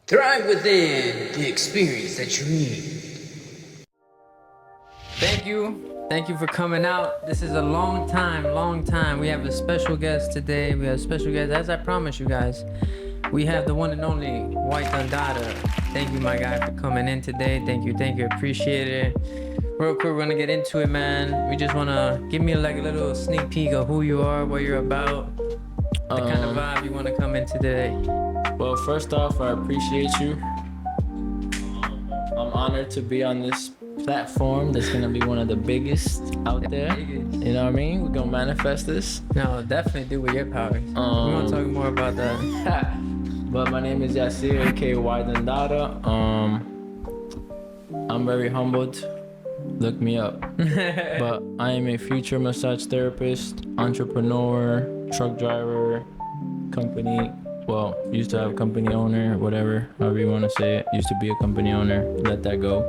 Thrive within the experience that you need. Thank you. Thank you for coming out. This is a long time. We have a special guest today. We have a special guest, as I promised you guys. We have the one and only Ydondada. Thank you, my guy, for coming in today. Thank you. Appreciate it. Real quick, we're gonna get into it, man. We just wanna give me like a little sneak peek of who you are, what you're about, the kind of vibe you wanna come in today. Well, first off, I appreciate you. I'm honored to be on this platform that's gonna be one of the biggest out there. You know what I mean? We're gonna manifest this. No, definitely do with your powers. We're gonna talk more about that. But my name is Yasir, aka Ydondada. I'm very humbled. Look me up. But I am a future massage therapist, entrepreneur, truck driver, company. Well, used to have a company owner, whatever, however you want to say it. Used to be a company owner. Let that go.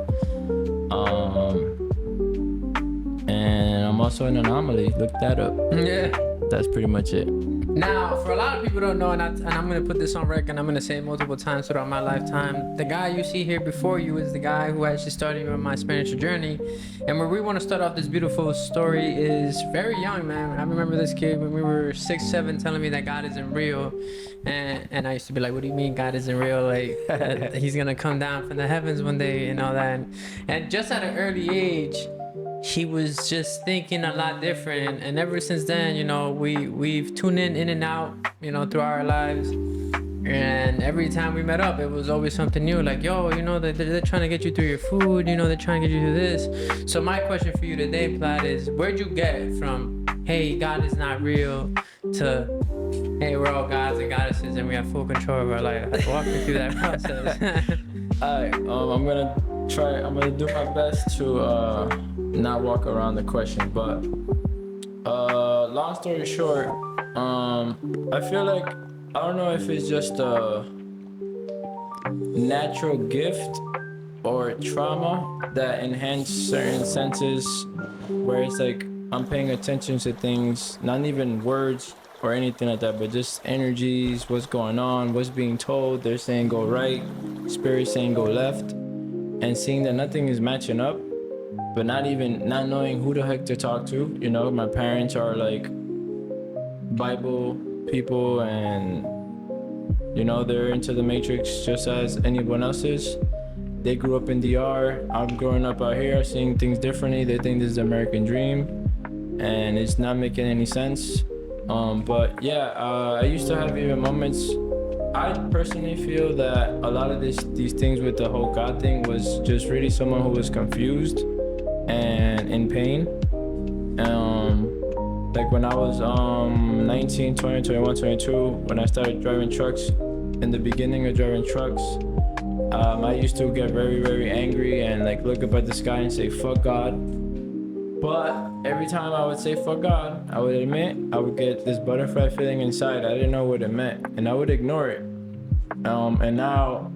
And I'm also an anomaly. Look that up. Yeah. That's pretty much it. Now, for a lot of people don't know, and I'm going to put this on record, and I'm going to say it multiple times throughout my lifetime, the guy you see here before you is the guy who actually started me on my spiritual journey. And where we want to start off this beautiful story is very young, man. I remember this kid when we were 6, 7 telling me that God isn't real. And I used to be like, what do you mean God isn't real? Like, he's going to come down from the heavens one day and all that. And just at an early age, he was just thinking a lot different, and ever since then, you know, we've tuned in and out, you know, through our lives, and every time we met up, it was always something new, like, yo, you know, they're trying to get you through your food, you know, they're trying to get you through this. So my question for you today, Platt, is where'd you get from, hey, God is not real, to, hey, we're all gods and goddesses and we have full control of our life? Walk me through that process. All right, I'm gonna do my best to not walk around the question, but long story short, I feel like, I don't know if it's just a natural gift or trauma that enhance certain senses, where it's like I'm paying attention to things, not even words or anything like that, but just energies, what's going on, what's being told. They're saying go right, spirit saying go left, and seeing that nothing is matching up, but not knowing who the heck to talk to. You know, my parents are like Bible people, and you know, they're into the Matrix just as anyone else is. They grew up in DR. I'm growing up out here, seeing things differently. They think this is the American dream, and it's not making any sense. But yeah, I used to have even moments. I personally feel that a lot of these things with the whole God thing was just really someone who was confused and in pain. Like when I was 19, 20, 21, 22, when I started driving trucks, in the beginning of driving trucks, I used to get very, very angry and like look up at the sky and say, fuck God. But every time I would say fuck God, I would admit I would get this butterfly feeling inside. I didn't know what it meant, and I would ignore it. And now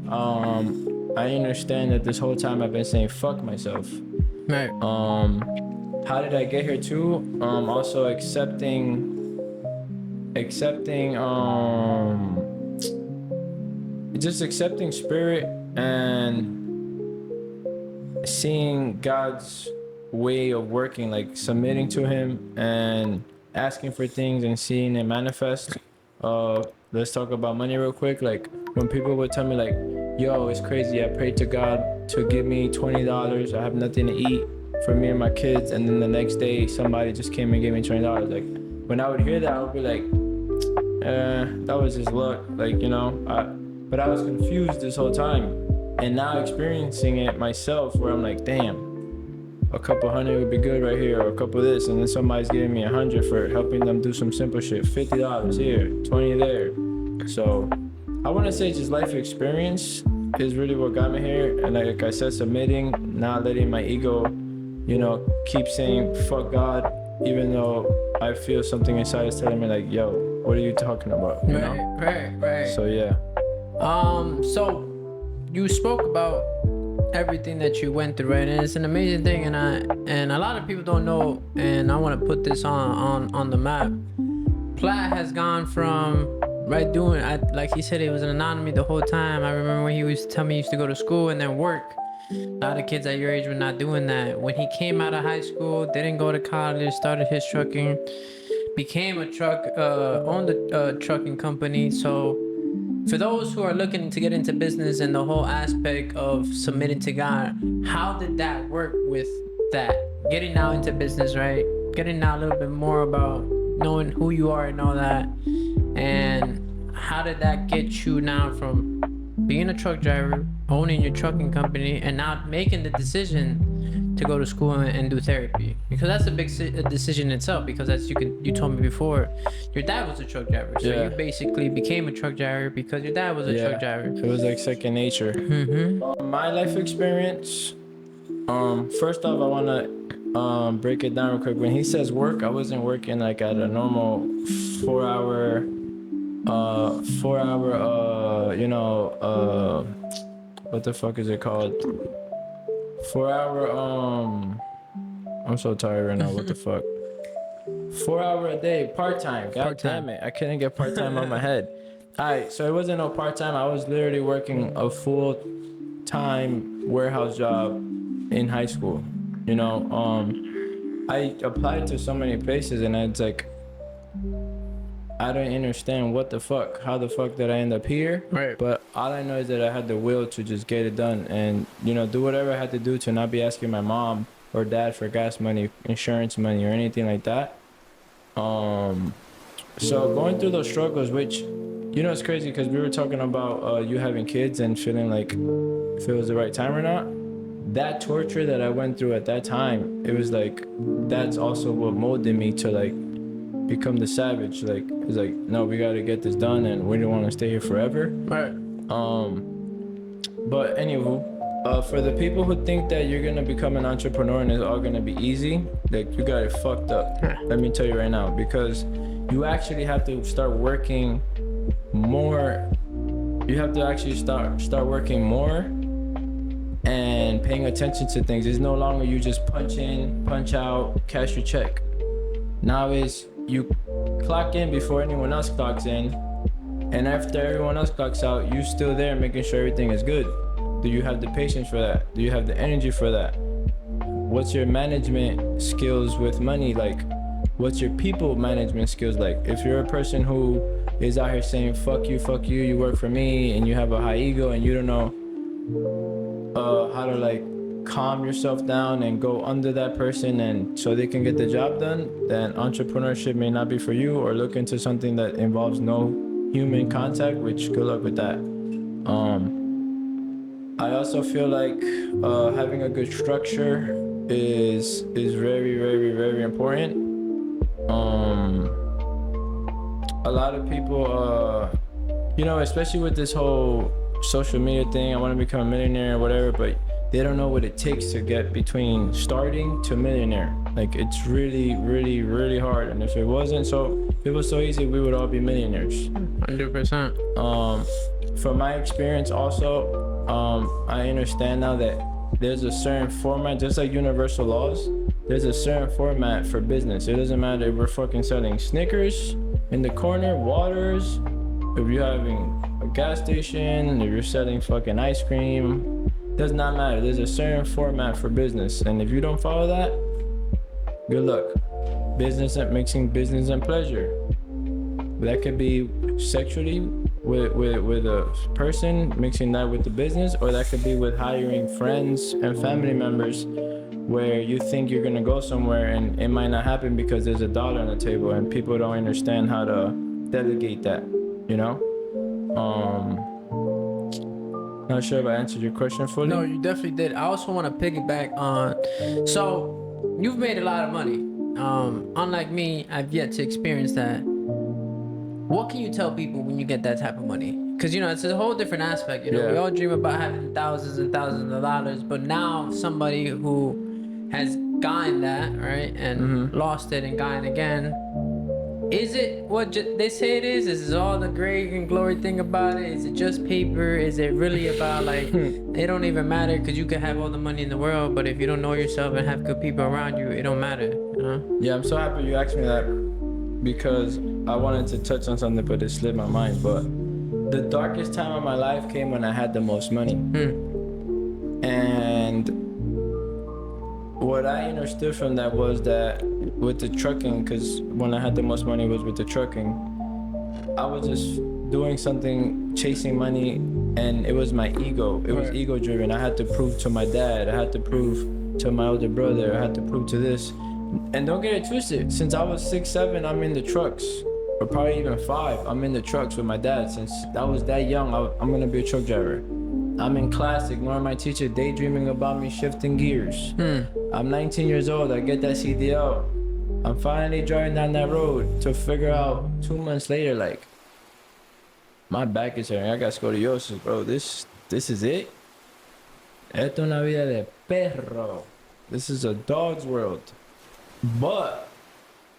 I understand that this whole time I've been saying fuck myself. Right. How did I get here too? Also accepting just accepting spirit and seeing God's way of working, like submitting to him and asking for things and seeing it manifest. Let's talk about money real quick. Like when people would tell me like, yo, it's crazy, I prayed to God to give me $20, I have nothing to eat for me and my kids, and then the next day somebody just came and gave me $20. Like when I would hear that, I would be like, that was just luck, like, you know. But I was confused this whole time, and now experiencing it myself, where I'm like, damn, a couple hundred would be good right here, or a couple of this, and then somebody's giving me 100 for helping them do some simple shit. $50 here, 20 there. So I want to say just life experience is really what got me here. And like I said, submitting, not letting my ego, you know, keep saying fuck God, even though I feel something inside is telling me like, yo, what are you talking about? You know? Right. So yeah. So you spoke about everything that you went through, right? And it's an amazing thing, and a lot of people don't know, and I want to put this on the map. Platt has gone from right doing, like he said, it was an anonymity the whole time. I remember when he used to tell me he used to go to school and then work. A lot of kids at your age were not doing that. When he came out of high school, didn't go to college, started his trucking, became a owned a trucking company. So for those who are looking to get into business and the whole aspect of submitting to God, how did that work with that? Getting now into business, right? Getting now a little bit more about knowing who you are and all that. And how did that get you now from being a truck driver, owning your trucking company, and now making the decision to go to school and do therapy? Because that's a big decision itself. Because as you told me before, your dad was a truck driver, so Yeah. you basically became a truck driver because your dad was a truck driver. It was like second nature. My life experience. First off, I wanna break it down real quick. When he says work, I wasn't working like at a normal 4 hour, what the fuck is it called? 4 hour, I'm so tired right now. What the fuck? 4 hour a day, part-time. God damn it. I couldn't get part-time on my head. All right, so it wasn't no part-time. I was literally working a full-time warehouse job in high school. You know, I applied to so many places and it's like, I don't understand how the fuck did I end up here? Right. But all I know is that I had the will to just get it done and, you know, do whatever I had to do to not be asking my mom or dad for gas money, insurance money, or anything like that. So going through those struggles, which, you know, it's crazy because we were talking about you having kids and feeling like if it was the right time or not. That torture that I went through at that time, it was like, that's also what molded me to like become the savage. Like, it's like, no, we got to get this done and we don't want to stay here forever. Right. But anywho, for the people who think that you're gonna become an entrepreneur and it's all gonna be easy, like, you got it fucked up. Let me tell you right now, because you actually have to start working more. You have to actually start working more and paying attention to things. It's no longer you just punch in, punch out, cash your check. Now is you clock in before anyone else clocks in, and after everyone else clocks out, you still there making sure everything is good. Do you have the patience for that? Do you have the energy for that? What's your management skills with money like? What's your people management skills like? If you're a person who is out here saying fuck you, you work for me, and you have a high ego and you don't know how to like calm yourself down and go under that person and so they can get the job done, then entrepreneurship may not be for you, or look into something that involves no human contact, which good luck with that. I also feel like having a good structure is very, very, very important. A lot of people, you know, especially with this whole social media thing, I want to become a millionaire or whatever, but they don't know what it takes to get between starting to millionaire. Like, it's really, really, really hard. And if it was so easy, we would all be millionaires. 100%. From my experience also, I understand now that there's a certain format, just like universal laws, there's a certain format for business. It doesn't matter if we're fucking selling Snickers in the corner, waters, if you're having a gas station, if you're selling fucking ice cream, does not matter. There's a certain format for business, and if you don't follow that, good luck. Business and mixing business and pleasure. That could be sexually with a person, mixing that with the business, or that could be with hiring friends and family members where you think you're gonna go somewhere and it might not happen because there's a dollar on the table and people don't understand how to delegate that, you know? Not sure if I answered your question fully. No, you definitely did. I also want to piggyback on, so you've made a lot of money. Unlike me, I've yet to experience that. What can you tell people when you get that type of money? Because, you know, it's a whole different aspect. You know, we all dream about having thousands and thousands of dollars, but now somebody who has gotten that, right, and lost it and gotten again, is it what they say it is? Is it all the great and glory thing about it? Is it just paper? Is it really about like, it don't even matter because you can have all the money in the world, but if you don't know yourself and have good people around you, it don't matter, you know? Yeah, I'm so happy you asked me that. because I wanted to touch on something, but it slipped my mind. But the darkest time of my life came when I had the most money. And what I understood from that was that with the trucking, because when I had the most money was with the trucking, I was just doing something, chasing money, and it was my ego. It was ego driven. I had to prove to my dad, I had to prove to my older brother, I had to prove to this. And don't get it twisted, since I was 6, 7, I'm in the trucks, or probably even 5, I'm in the trucks with my dad. Since I was that young, I'm gonna be a truck driver. I'm in class, ignoring my teacher, daydreaming about me shifting gears. I'm 19 years old, I get that CDL. I'm finally driving down that road to figure out 2 months later, like, my back is hurting, I got scoliosis, bro. This is it? Esto es una vida de perro. This is a dog's world. But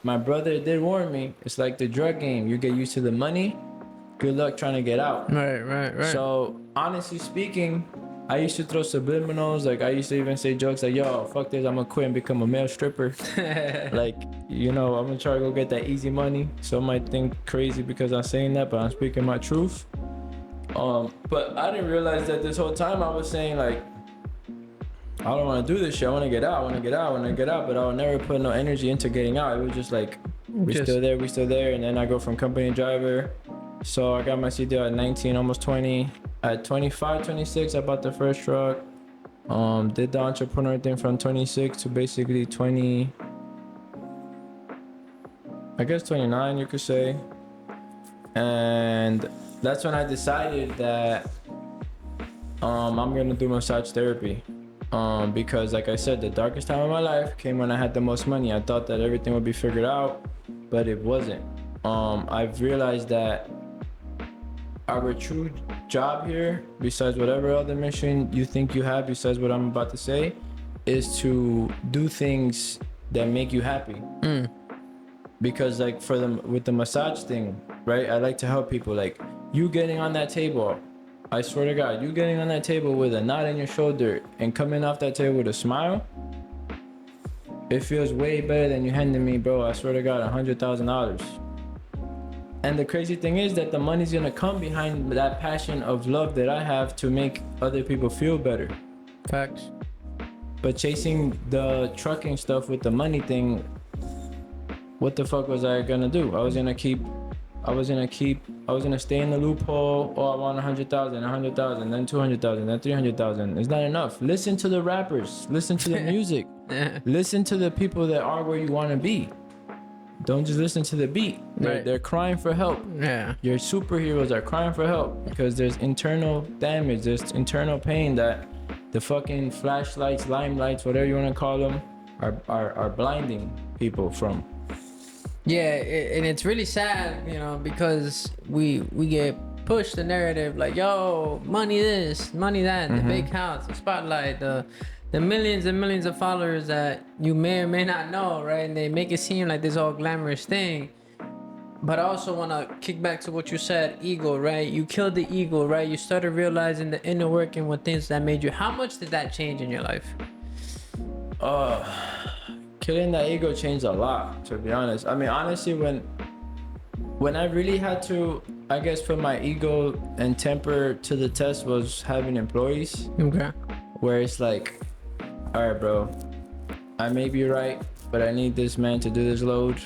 my brother did warn me, it's like the drug game. You get used to the money, good luck trying to get out. Right. So honestly speaking, I used to throw subliminals. Like I used to even say jokes like, yo, fuck this, I'm gonna quit and become a male stripper. Like, you know, I'm gonna try to go get that easy money. Some might think crazy because I'm saying that, but I'm speaking my truth. But I didn't realize that this whole time I was saying like, I don't want to do this shit. I want to get out. But I would never put no energy into getting out. It was just like, we still there. And then I go from company driver. So I got my CDL at 19, almost 20. At 25, 26, I bought the first truck. Did the entrepreneur thing from 26 to basically 20, I guess 29, you could say. And that's when I decided that I'm going to do massage therapy. Because like I said, the darkest time of my life came when I had the most money. I thought that everything would be figured out, but it wasn't. I've realized that our true job here, besides whatever other mission you think you have, besides what I'm about to say, is to do things that make you happy. Because like with the massage thing, right? I like to help people. Like you getting on that table, I swear to God, you getting on that table with a knot in your shoulder and coming off that table with a smile, it feels way better than you handing me, bro, I swear to God, $100,000. And the crazy thing is that the money's gonna come behind that passion of love that I have to make other people feel better. Facts. But chasing the trucking stuff with the money thing, what the fuck was I gonna do? I was gonna stay in the loophole. Oh, I want 100,000, then 200,000, then 300,000. It's not enough. Listen to the rappers. Listen to the music. Listen to the people that are where you want to be. Don't just listen to the beat. They're crying for help. Yeah. Your superheroes are crying for help because there's internal damage. There's internal pain that the fucking flashlights, limelights, whatever you want to call them, are blinding people from. Yeah, and it's really sad, you know, because we get pushed the narrative like, yo, money this, money that, the big house, the spotlight, the millions and millions of followers that you may or may not know, right? And they make it seem like this all glamorous thing. But I also want to kick back to what you said, ego, right? You killed the ego, right? You started realizing the inner working with things that made you. How much did that change in your life? Killing that ego changed a lot, to be honest. I mean, honestly, when I really had to, I guess, put my ego and temper to the test was having employees. Okay. Where it's like, all right, bro, I may be right, but I need this man to do this load.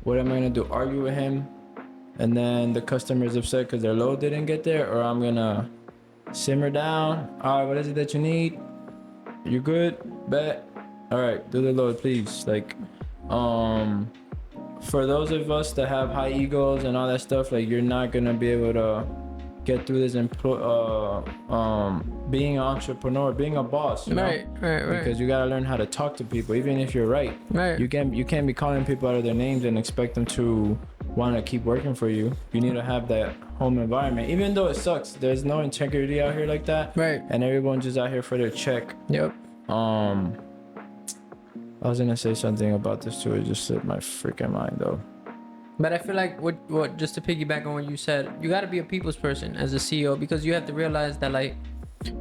What am I gonna do? Argue with him? And then the customer's upset because their load didn't get there? Or I'm gonna simmer down. All right, what is it that you need? You good? Bet. All right, do the load, please. Like, for those of us that have high egos and all that stuff, like you're not gonna be able to get through this being an entrepreneur, being a boss, you know? Right. Because you gotta learn how to talk to people, even if you're right. You can't be calling people out of their names and expect them to want to keep working for you. You need to have that home environment, even though it sucks. There's no integrity out here like that. Right. And everyone's just out here for their check. Yep. I was gonna say something about this too. It just slipped my freaking mind though. But I feel like what just to piggyback on what you said, you got to be a people's person as a CEO, because you have to realize that like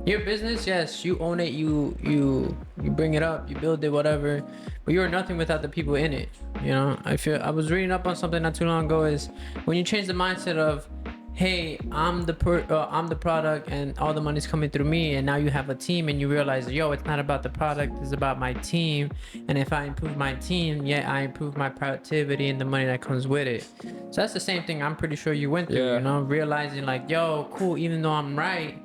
Your business, yes, you own it, you bring it up, you build it, whatever. But you're nothing without the people in it. You know, I was reading up on something not too long ago. Is when you change the mindset of, hey, I'm the product, and all the money's coming through me, and now you have a team, and you realize, yo, it's not about the product, it's about my team, and if I improve my team, yeah, I improve my productivity and the money that comes with it. So that's the same thing I'm pretty sure you went through. Yeah. You know, realizing like, yo, cool, even though I'm right,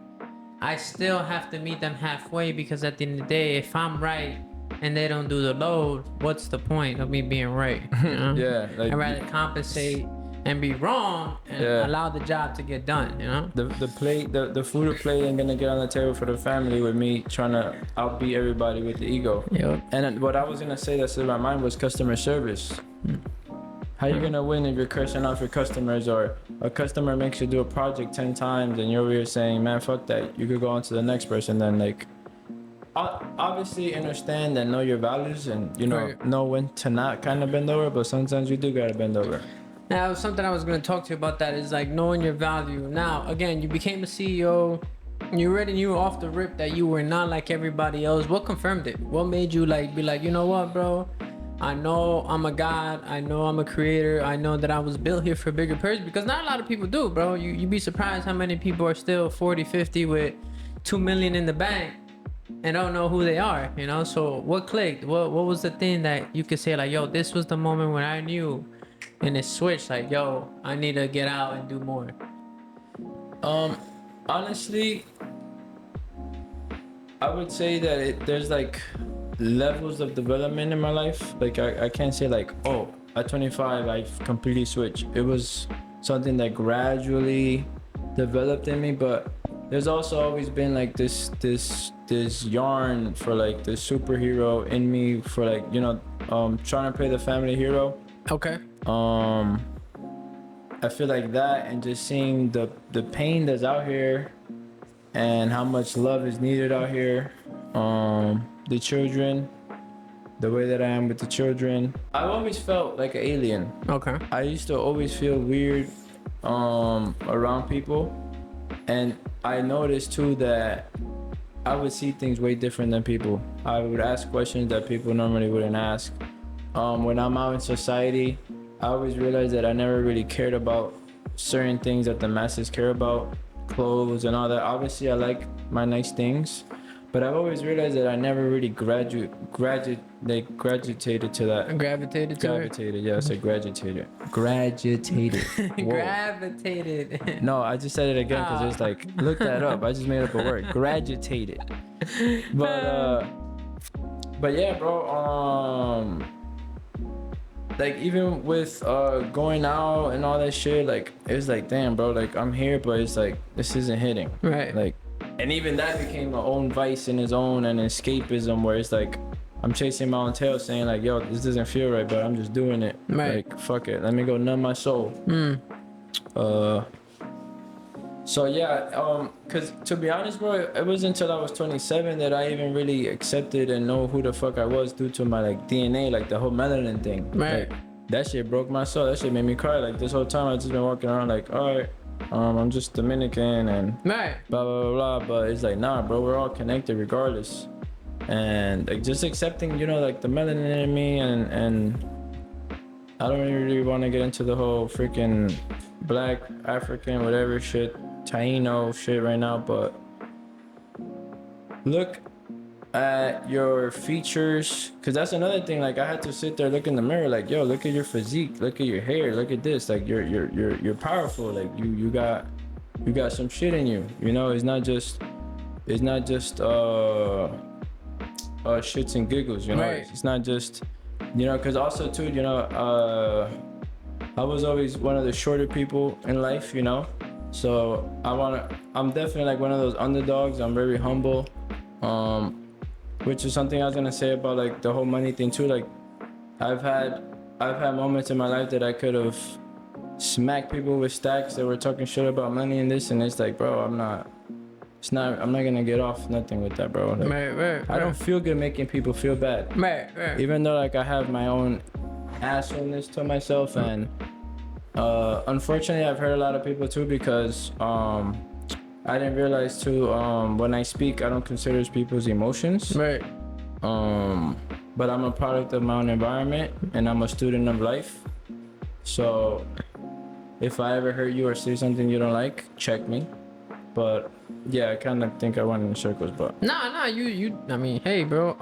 I still have to meet them halfway, because at the end of the day, if I'm right and they don't do the load, what's the point of me being right? You know? Yeah, like I'd rather compensate and be wrong and Yeah. allow the job to get done, you know? the food or plate ain't gonna get on the table for the family with me trying to outbeat everybody with the ego. Yep. And then what I was gonna say that's in my mind was customer service. How you gonna win if you're cursing off your customers, or a customer makes you do a project 10 times and you're over here saying, man, fuck that, you could go on to the next person. Then like, obviously understand and know your values, and you know, Right. know when to not kind of bend over, but sometimes you do gotta bend over. Now, something I was going to talk to you about that is like knowing your value. Now, again, you became a CEO. You already knew off the rip that you were not like everybody else. What confirmed it? What made you like be like, you know what, bro? I know I'm a god. I know I'm a creator. I know that I was built here for bigger purpose, because not a lot of people do, bro. You'd be surprised how many people are still 40, 50 with 2 million in the bank and don't know who they are, you know? So what clicked? What was the thing that you could say like, yo, this was the moment when I knew, and it switched like, yo, I need to get out and do more? Honestly, I would say that there's like levels of development in my life. Like I can't say like, oh, at 25 I've completely switched. It was something that gradually developed in me, but there's also always been like this yarn for like the superhero in me, for like, you know, trying to play the family hero. Okay. I feel like that, and just seeing the pain that's out here and how much love is needed out here. The children, the way that I am with the children. I've always felt like an alien. Okay. I used to always feel weird around people, and I noticed too that I would see things way different than people. I would ask questions that people normally wouldn't ask. When I'm out in society, I always realized that I never really cared about certain things that the masses care about, clothes and all that. Obviously, I like my nice things, but I've always realized that I never really gravitated to that. Gravitated to it. Gravitated, yeah, I said gravitated. Gravitated. Whoa. Gravitated. No, I just said it again because it's like, look that up. I just made up a word. Gravitated. But yeah, bro. Like even with going out and all that shit, like it was like, damn, bro, like I'm here, but it's like this isn't hitting. Right. Like, and even that became my own vice in its own, and escapism, where it's like I'm chasing my own tail, saying like, yo, this doesn't feel right, but I'm just doing it. Right. Like, fuck it, let me go numb my soul. So yeah, cause to be honest, bro, it wasn't until I was 27 that I even really accepted and know who the fuck I was, due to my like DNA, like the whole melanin thing. Right. Like, that shit broke my soul. That shit made me cry. Like this whole time I just been walking around like, all right, I'm just Dominican and Right. blah blah blah. But it's like, nah, bro, we're all connected regardless. And like just accepting, you know, like the melanin in me, and I don't really want to get into the whole freaking black, African, whatever shit, Taino shit right now, but look at your features, because that's another thing. Like I had to sit there, look in the mirror, like, yo, look at your physique, look at your hair, look at this, like you're powerful, like you got some shit in you, you know. It's not just shits and giggles, you know. Right. It's not just, you know, because also too, you know, I was always one of the shorter people in life, you know. So I'm definitely like one of those underdogs. I'm very humble, which is something I was gonna say about like the whole money thing too. Like I've had moments in my life that I could have smacked people with stacks that were talking shit about money and this, and it's like, bro, I'm not gonna get off nothing with that, bro. Like, Right. I don't feel good making people feel bad. Right. Even though like I have my own assholeness to myself, and unfortunately I've hurt a lot of people too, because I didn't realize too. When I speak, I don't consider people's emotions. Right. But I'm a product of my own environment, and I'm a student of life. So, if I ever hurt you or say something you don't like, check me. But yeah, I kind of think I went in circles, but Nah, you. I mean, hey, bro.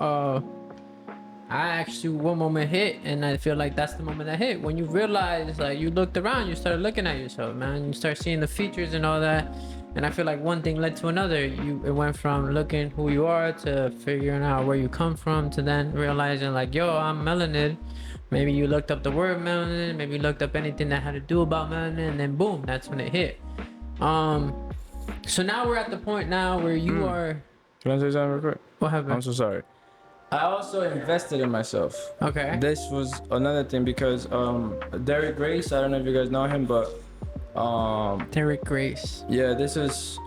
I asked you what moment hit, and I feel like that's the moment that hit. When you realize, like, you looked around, you started looking at yourself, man. You start seeing the features and all that. And I feel like one thing led to another. It went from looking who you are to figuring out where you come from to then realizing, like, yo, I'm melanin. Maybe you looked up the word melanin. Maybe you looked up anything that had to do about melanin, and then boom, that's when it hit. So now we're at the point now where you are. can I say something real quick? What happened? I'm so sorry. I also invested in myself. Okay. This was another thing because Derek Grace, I don't know if you guys know him, but Derek Grace. yeah, this is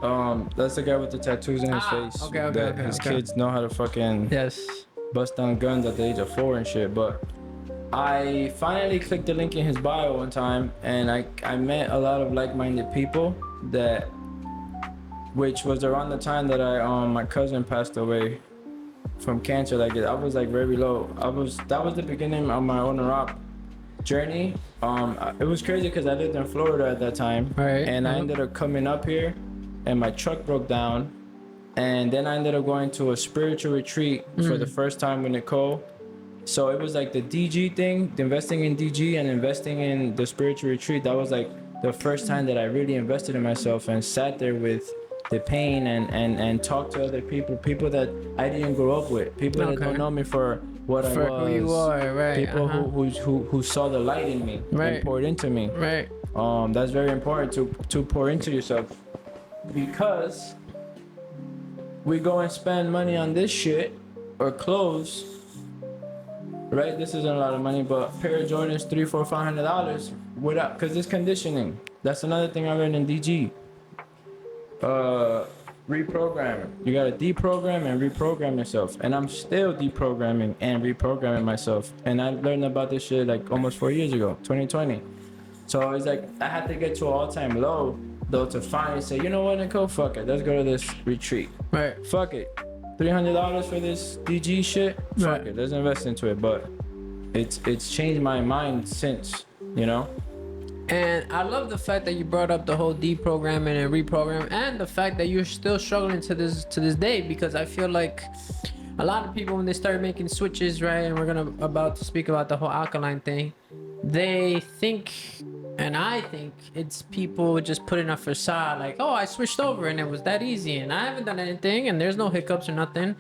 that's the guy with the tattoos in his face. Okay, that okay, his okay. kids know how to fucking Yes. bust down guns at the age of 4 and shit. But I finally clicked the link in his bio one time, and I met a lot of like-minded people that, which was around the time that my cousin passed away from cancer. Like I was like very low. That was the beginning of my own rock journey. It was crazy because I lived in Florida at that time, Right. and I ended up coming up here, and my truck broke down, and then I ended up going to a spiritual retreat for the first time with Nicole. So it was like the DG thing, the investing in DG and investing in the spiritual retreat. That was like the first time that I really invested in myself and sat there with the pain and talked to other people that I didn't grow up with, people that Okay. don't know me for what I For was, who you are, right? people who saw the light in me Right. and poured into me. Right. That's very important to pour into yourself, because we go and spend money on this shit or clothes, right? This isn't a lot of money, but a pair of Jordans, $300, $400, without, because it's conditioning. That's another thing I learned in DG. Reprogramming. You gotta deprogram and reprogram yourself, and I'm still deprogramming and reprogramming myself. And I learned about this shit like almost 4 years ago, 2020. So it's like I had to get to an all-time low though to finally say, you know what, Nicole, fuck it, let's go to this retreat. Right. Fuck it, $300 for this DG shit. Fuck Right. it, let's invest into it. But it's changed my mind since, you know. And I love the fact that you brought up the whole deprogramming and reprogram, and the fact that you're still struggling to this day, because I feel like a lot of people, when they start making switches, right, and we're about to speak about the whole alkaline thing, they think, and I think it's people just putting a facade like, oh, I switched over and it was that easy and I haven't done anything and there's no hiccups or nothing.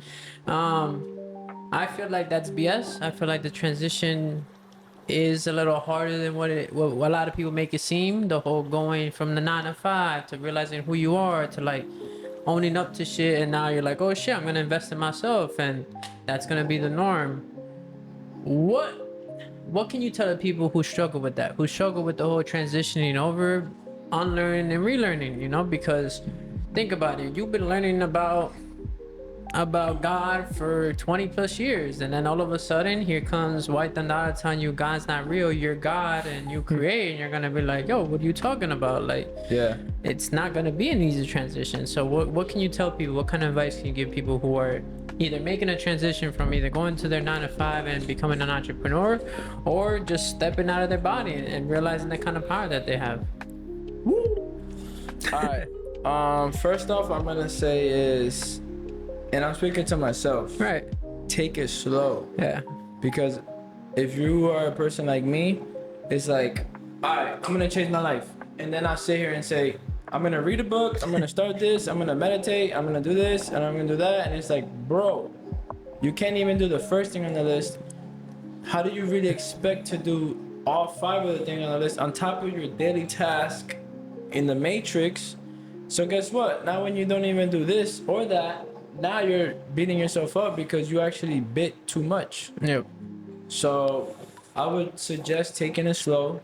I feel like that's BS. I feel like the transition is a little harder than what a lot of people make it seem. The whole going from the 9 to 5 to realizing who you are to like owning up to shit, and now you're like, oh shit, I'm gonna invest in myself, and that's gonna be the norm. What can you tell the people who struggle with that, who struggle with the whole transitioning over, unlearning and relearning, you know? Because think about it, you've been learning about God for 20 plus years, and then all of a sudden here comes Ydondada telling you God's not real, you're God and you create, and you're gonna be like, yo, what are you talking about? Like, Yeah. it's not gonna be an easy transition. So what can you tell people? What kind of advice can you give people who are either making a transition from either going to their 9 to 5 and becoming an entrepreneur, or just stepping out of their body and realizing the kind of power that they have? All right. First off, I'm gonna say is, and I'm speaking to myself, Right. take it slow. Yeah. Because if you are a person like me, it's like, all right, I'm gonna change my life, and then I'll sit here and say, I'm gonna read a book, I'm gonna start this, I'm gonna meditate, I'm gonna do this, and I'm gonna do that, and it's like, bro, you can't even do the first thing on the list. How do you really expect to do all 5 of the things on the list on top of your daily task in the matrix? So guess what? Now when you don't even do this or that, now you're beating yourself up because you actually bit too much. Yep. So I would suggest taking it slow,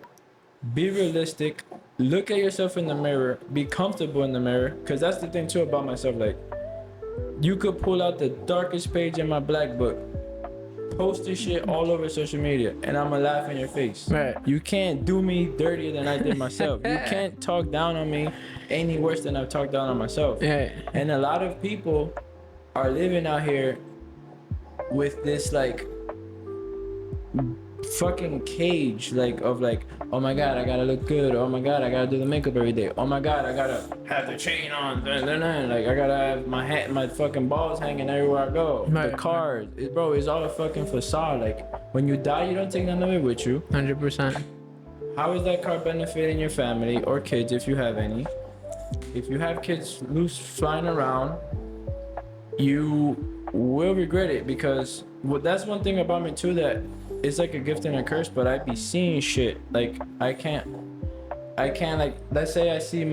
be realistic, look at yourself in the mirror, be comfortable in the mirror. Because that's the thing too about myself. Like, you could pull out the darkest page in my black book, post this shit all over social media, and I'ma laugh in your face. Right. You can't do me dirtier than I did myself. You can't talk down on me any worse than I've talked down on myself. Yeah. And a lot of people are living out here with this like fucking cage like of like, oh my god, I gotta look good, oh my god, I gotta do the makeup every day, oh my god, I gotta have the chain on, like I gotta have my hat, my fucking balls hanging everywhere I go. Right. The cars, bro, it's all a fucking facade. Like when you die, you don't take none of it with you. 100%. How is that car benefiting your family or kids if you have any? If you have kids loose flying around, you will regret it, because that's one thing about me too, that it's like a gift and a curse, but I be seeing shit like I can't like, let's say I see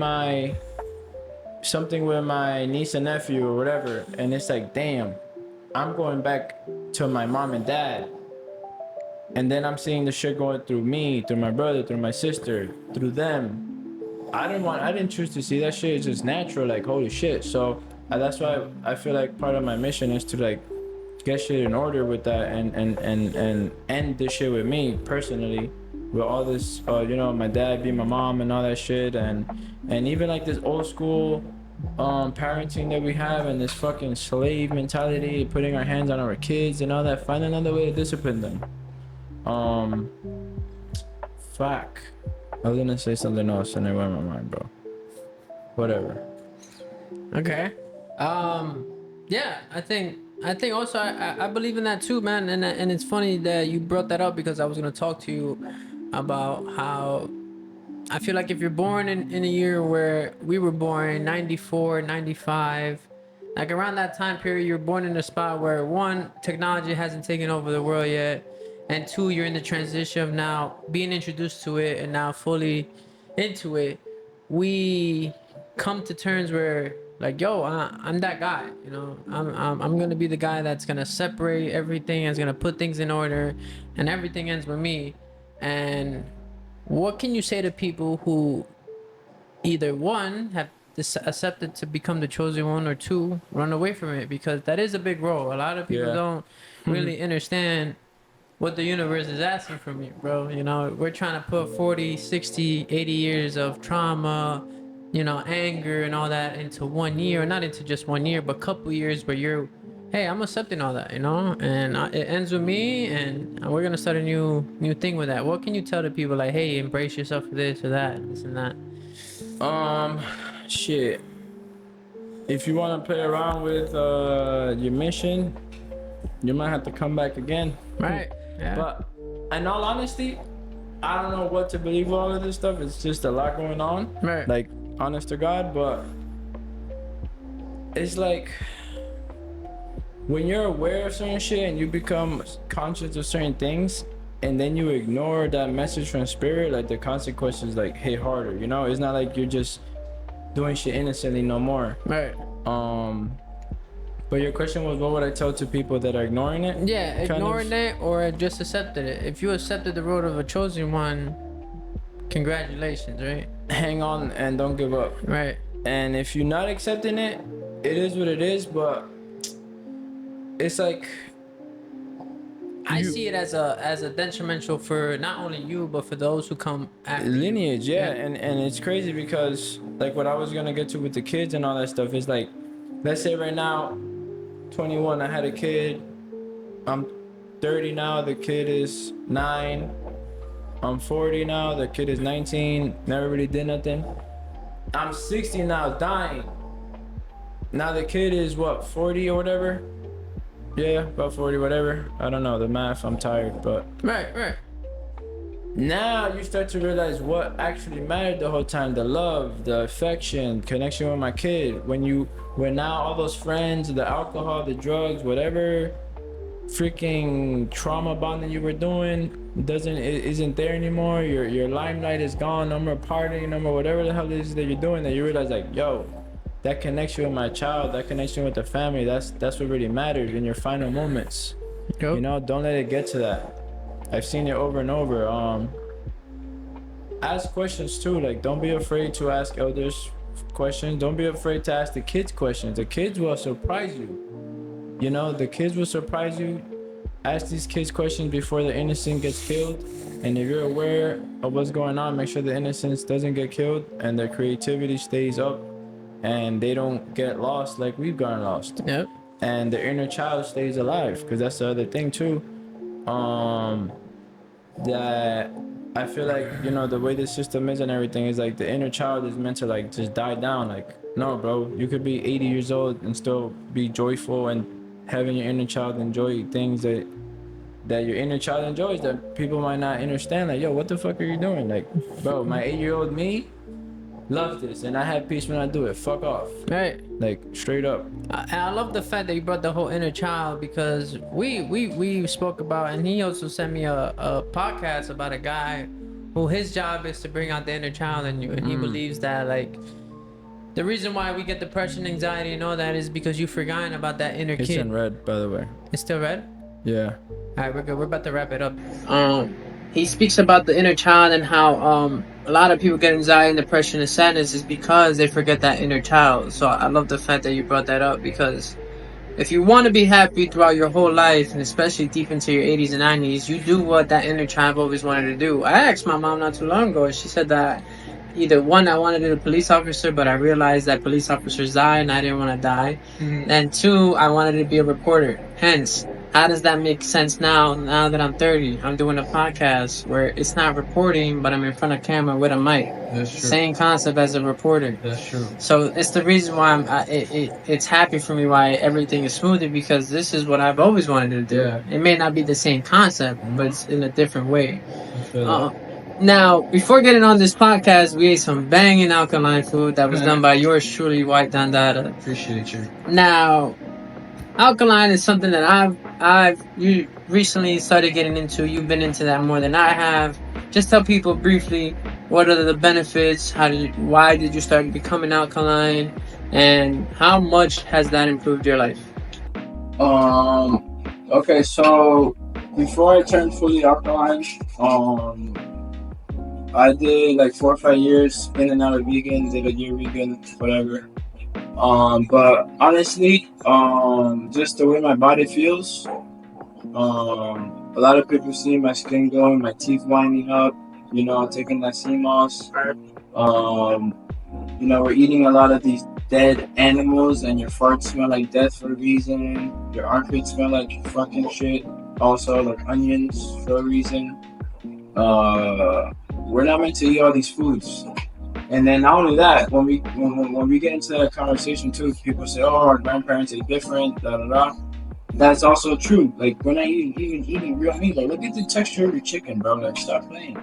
something with my niece and nephew or whatever, and it's like, damn, I'm going back to my mom and dad, and then I'm seeing the shit going through me, through my brother, through my sister, through them. I didn't choose to see that shit. It's just natural, like holy shit. So that's why I feel like part of my mission is to like get shit in order with that, and end this shit with me personally, with all this you know, my dad being my mom and all that shit, and even like this old school parenting that we have, and this fucking slave mentality, putting our hands on our kids and all that. Find another way to discipline them. Fuck, I was gonna say something else and it went my mind, bro. Whatever. Okay. Yeah, I think also I believe in that too, man. And it's funny that you brought that up, because I was gonna talk to you about how I feel like if you're born in a year where we were born, 94, 95, like around that time period, you're born in a spot where, one, technology hasn't taken over the world yet, and two, you're in the transition of now being introduced to it and now fully into it. We come to terms where, like, yo, I'm that guy, you know. I'm gonna be the guy that's gonna separate everything, is gonna put things in order, and everything ends with me. And what can you say to people who either, one, have accepted to become the chosen one, or two, run away from it? Because that is a big role. A lot of people don't really understand what the universe is asking from you, bro. You know, we're trying to put 40, 60, 80 years of trauma, you know, anger and all that into 1 year, not into just 1 year, but a couple years where you're, hey, I'm accepting all that, you know, and it ends with me, and we're gonna start a new thing with that. What can you tell the people, like, hey, embrace yourself for this or that, this and that? Shit. If you want to play around with your mission, you might have to come back again. Right. Yeah. But in all honesty, I don't know what to believe with all of this stuff. It's just a lot going on. Right. Like, honest to God, but it's like when you're aware of certain shit and you become conscious of certain things, and then you ignore that message from spirit, like the consequences like hit harder, you know? It's not like you're just doing shit innocently no more. Right. But your question was, what would I tell to people that are ignoring it? Yeah, ignoring it or just accepted it. If you accepted the road of a chosen one, congratulations, right? Hang on and don't give up. Right. And if you're not accepting it, it is what it is, but it's like I see it as a detrimental for not only you, but for those who come after lineage, you. yeah. And it's crazy because like what I was gonna get to with the kids and all that stuff is like, let's say right now, 21, I had a kid. I'm 30 now, the kid is 9. I'm 40 now, the kid is 19, never really did nothing. I'm 60 now, dying. Now the kid is what, 40 or whatever? Yeah, about 40, whatever. I don't know the math, I'm tired, but. Right. Now you start to realize what actually mattered the whole time: the love, the affection, connection with my kid. When now all those friends, the alcohol, the drugs, whatever freaking trauma bonding you were doing isn't there anymore. Your limelight is gone. No more partying, no more whatever the hell it is that you're doing. That you realize like, yo, that connection with my child, that connection with the family, that's what really matters in your final moments. Yep. You know, don't let it get to that. I've seen it over and over. Ask questions too. Like, don't be afraid to ask elders questions. Don't be afraid to ask the kids questions. The kids will surprise you. You know, the kids will surprise you ask these kids questions before the innocent gets killed. And if you're aware of what's going on, make sure the innocence doesn't get killed and their creativity stays up and they don't get lost like we've gotten lost. Yep. And their inner child stays alive, because that's the other thing too. That I feel like, you know, the way the system is and everything is like the inner child is meant to like just die down. Like, no, bro, you could be 80 years old and still be joyful and having your inner child enjoy things that your inner child enjoys that people might not understand. Like, yo, what the fuck are you doing? Like, bro, my 8-year-old me loves this and I have peace when I do it. Fuck off. Right. Like, straight up. And I love the fact that you brought the whole inner child, because we spoke about, and he also sent me a podcast about a guy who his job is to bring out the inner child in you, and he believes that like the reason why we get depression, anxiety, and all that is because you've forgotten about that inner It's kid. in red, by the way. It's still red? Yeah. All right, we're good. We're about to wrap it up. He speaks about the inner child and how a lot of people get anxiety, depression, and sadness is because they forget that inner child. So I love the fact that you brought that up, because if you want to be happy throughout your whole life, and especially deep into your 80s and 90s, you do what that inner child always wanted to do. I asked my mom not too long ago, and she said that either one, I wanted to be a police officer, but I realized that police officers die and I didn't want to die. And two, I wanted to be a reporter. Hence, how does that make sense now that I'm 30? I'm doing a podcast where it's not reporting, but I'm in front of camera with a mic. That's true. Same concept as a reporter. That's true. So it's the reason why it's happy for me why everything is smoother, because this is what I've always wanted to do. Yeah. It may not be the same concept, but it's in a different way. I feel that. Now, before getting on this podcast, we ate some banging alkaline food that was done by yours truly, Ydondada. Appreciate you. Now, alkaline is something that you recently started getting into. You've been into that more than I have. Just tell people briefly what are the benefits, why did you start becoming alkaline, and how much has that improved your life? Okay, so before I turned fully alkaline, I did like 4 or 5 years in and out of vegan, did a year vegan, whatever. But honestly, just the way my body feels, a lot of people see my skin glowing, my teeth winding up, you know, taking that sea moss. You know, we're eating a lot of these dead animals, and your farts smell like death for a reason. Your armpits smell like fucking shit. Also, like onions for a reason. We're not meant to eat all these foods. And then not only that, when we get into that conversation too, people say, "Oh, our grandparents ate different." Da da da. That's also true. Like, we're not even eating real meat. Like, look at the texture of your chicken, bro. Like, stop playing.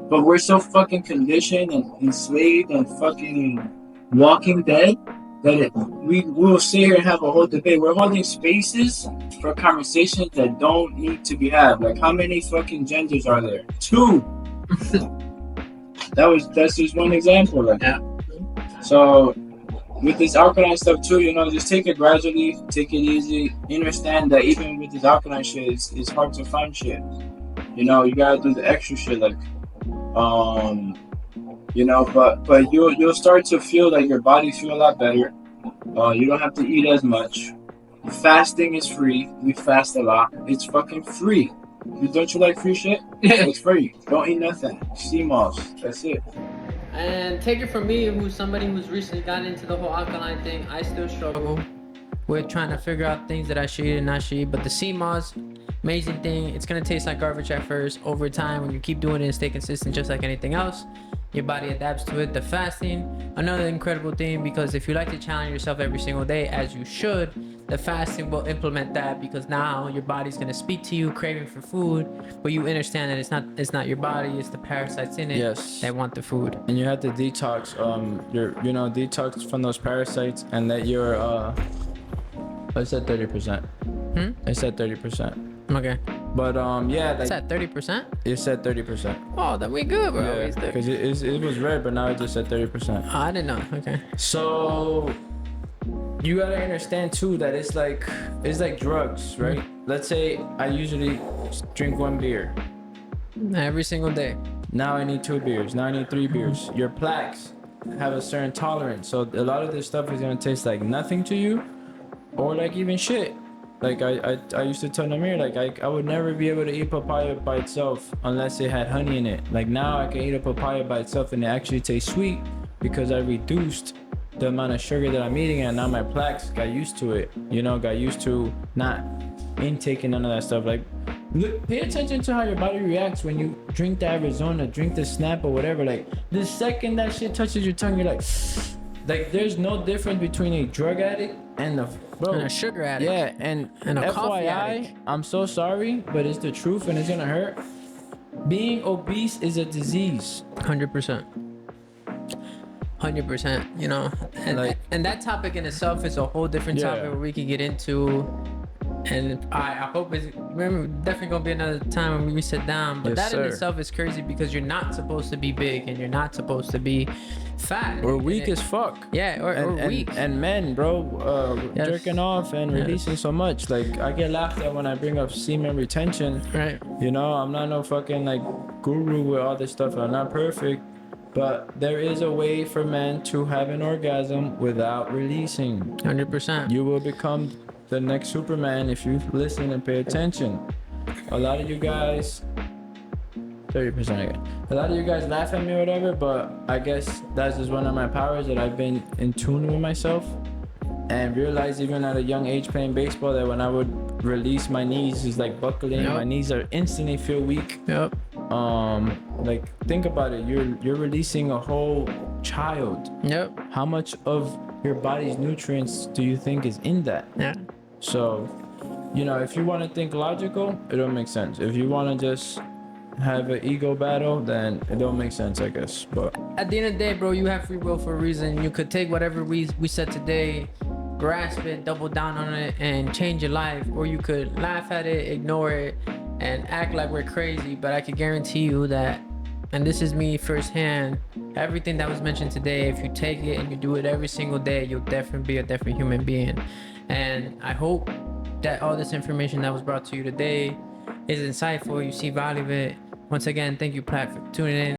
But we're so fucking conditioned and enslaved and fucking walking dead that we will sit here and have a whole debate. We're holding spaces for conversations that don't need to be had. Like, how many fucking genders are there? 2. That's just one example. Like, Yeah. So with this alkaline stuff too, you know, just take it gradually, take it easy. Understand that even with this alkaline shit, it's hard to find shit. You know, you gotta do the extra shit, like, you know, but you'll start to feel like your body feel a lot better. You don't have to eat as much. Fasting is free. We fast a lot. It's fucking free. Don't you like free shit? It's free. Don't eat nothing. Sea moss. That's it. And take it from me, who's somebody who's recently gotten into the whole alkaline thing, I still struggle with trying to figure out things that I should eat and not should eat. But the sea moss, amazing thing. It's gonna taste like garbage at first. Over time, when you keep doing it and stay consistent, just like anything else, your body adapts to it. The fasting, another incredible thing, because if you like to challenge yourself every single day, as you should, the fasting will implement that, because now your body's gonna speak to you, craving for food, but you understand that it's not your body, it's the parasites in it that want the food. And you have to detox, detox from those parasites, and that you're, I said 30%. I said 30%. Okay. But yeah, It's like, at 30%? it said 30%. Oh, then we good, bro. Yeah, It's the- because it was red, but now it just said 30%. Oh, I didn't know. Okay. So you gotta understand too that it's like drugs, right? Let's say I usually drink 1 beer. Every single day. Now I need 2 beers. Now I need 3 beers. Your plaques have a certain tolerance, so a lot of this stuff is gonna taste like nothing to you, or like even shit. Like I used to tell Namir, like I would never be able to eat papaya by itself unless it had honey in it. Like now I can eat a papaya by itself and it actually tastes sweet because I reduced the amount of sugar that I'm eating, and now my plaques got used to it. You know, got used to not intaking none of that stuff. Like, look, pay attention to how your body reacts when you drink the Arizona, drink the Snap or whatever. Like the second that shit touches your tongue, you're like there's no difference between a drug addict and a And a sugar addict. Yeah, and a coffee FYI, addict. I'm so sorry, but it's the truth and it's gonna hurt. Being obese is a disease. 100%. 100%. You know, and that topic in itself is a whole different Yeah. topic where we could get into. And I hope it's remember definitely gonna be another time when we sit down. But Yes, that in sir. itself is crazy because you're not supposed to be big and you're not supposed to be fat Or weak And as fuck. yeah, or weak. And men, bro, Yes. jerking off and Yes. releasing so much. Like I get laughed at when I bring up semen retention. Right. You know, I'm not no fucking like guru with all this stuff. I'm not perfect, but there is a way for men to have an orgasm without releasing. 100%. You will become the next Superman if you listen and pay attention. A lot of you guys, 30% again. A lot of you guys laugh at me or whatever, but I guess that's just one of my powers that I've been in tune with myself and realized even at a young age playing baseball that when I would release my knees, it's like buckling. Yep. My knees are instantly feel weak. Yep. Like think about it. You're releasing a whole child. Yep. How much of your body's nutrients do you think is in that? Yeah. So, you know, if you want to think logical, it don't make sense. If you want to just have an ego battle, then it don't make sense, I guess. But At the end of the day, bro, you have free will for a reason. You could take whatever we said today, grasp it, double down on it, and change your life, or you could laugh at it, ignore it, and act like we're crazy. But I can guarantee you that, and this is me firsthand, everything that was mentioned today, if you take it and you do it every single day, you'll definitely be a different human being. And I hope that all this information that was brought to you today is insightful. You see value of it. Once again, thank you, Platt, for tuning in.